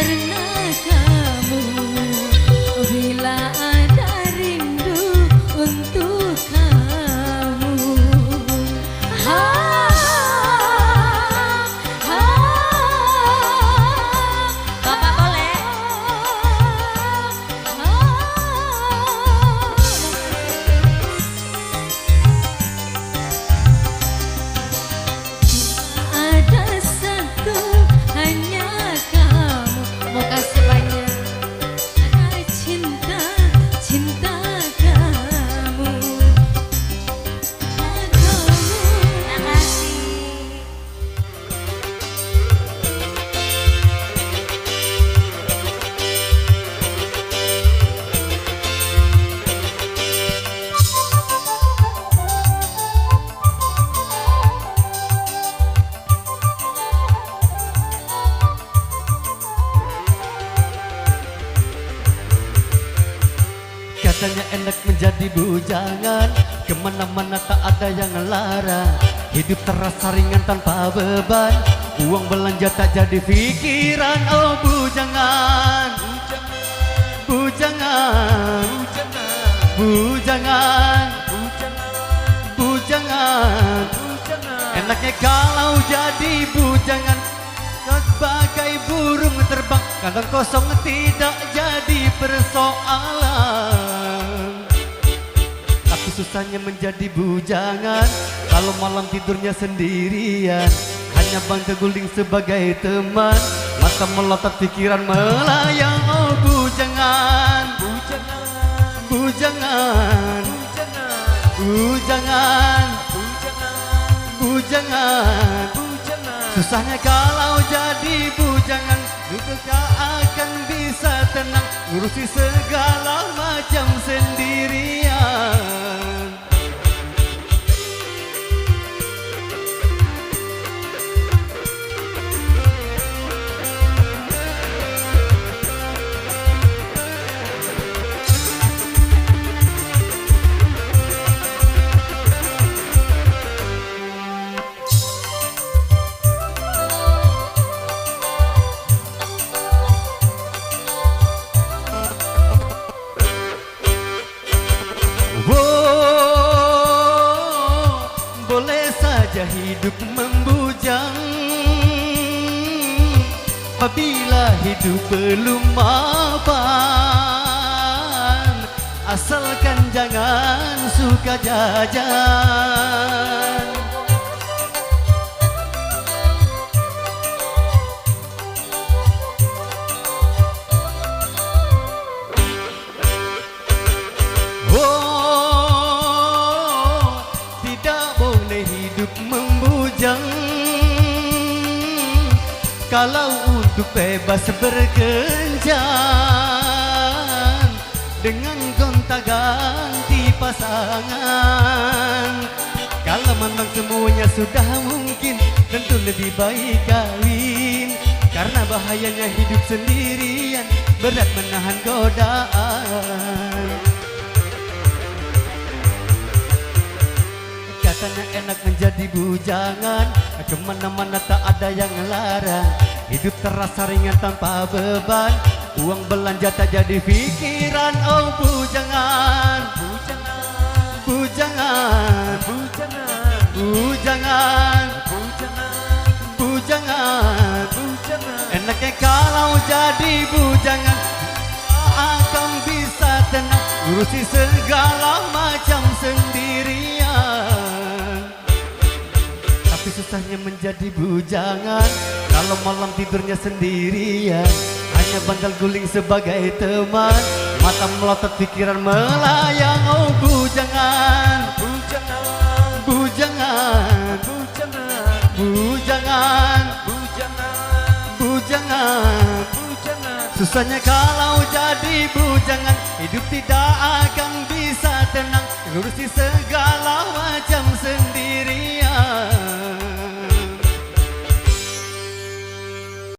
karena kamu. Bila ada rindu untuk kamu, Bapak boleh. Ada satu hanya kamu, mau kasih banyak. Ada cinta, cinta kamu. Terima kasih. Katanya enak menjadi bujangan, kemana-mana tak ada yang larang. Hidup terasa ringan tanpa beban, uang belanja tak jadi pikiran. Oh bujangan, bujangan, bujangan, bujangan. Enaknya kalau jadi bujangan, sebagai burung terbang, kandang kosong tidak jadi persoalan. Tapi susahnya menjadi bujangan, kalau malam tidurnya sendirian, hanya bangga guling sebagai teman, mata melotot pikiran melayang. Oh bujangan, bujangan, bujangan, bujangan. Susahnya kalau jadi bujangan, juga tak akan bisa tenang, ngurusi segala macam sendirian. Boleh saja hidup membujang, apabila hidup belum mapan, asalkan jangan suka jajan. Membujang, kalau untuk bebas berkencan, dengan gonta-ganti pasangan. Kalau memang semuanya sudah mungkin, tentu lebih baik kawin, karena bahayanya hidup sendirian, berat menahan godaan. Katanya enak menjadi bujangan, kemana-mana tak ada yang larang. Hidup terasa ringan tanpa beban, uang belanja tak jadi pikiran. Oh bujangan, bujangan, bujangan, bujangan, bujangan, bujangan. Enaknya kalau jadi bujangan, akan bisa tenang, ngurusi segala macam sendirian. Tapi susahnya menjadi bujangan, kalau malam tidurnya sendirian, hanya bandel guling sebagai teman, mata melotot pikiran melayang. Oh bujangan, bujangan, bujangan, bujangan, bujangan, bujangan, bujangan. Susahnya kalau jadi bujangan, hidup tidak akan bisa tenang, ngurusi segala macam sendirian.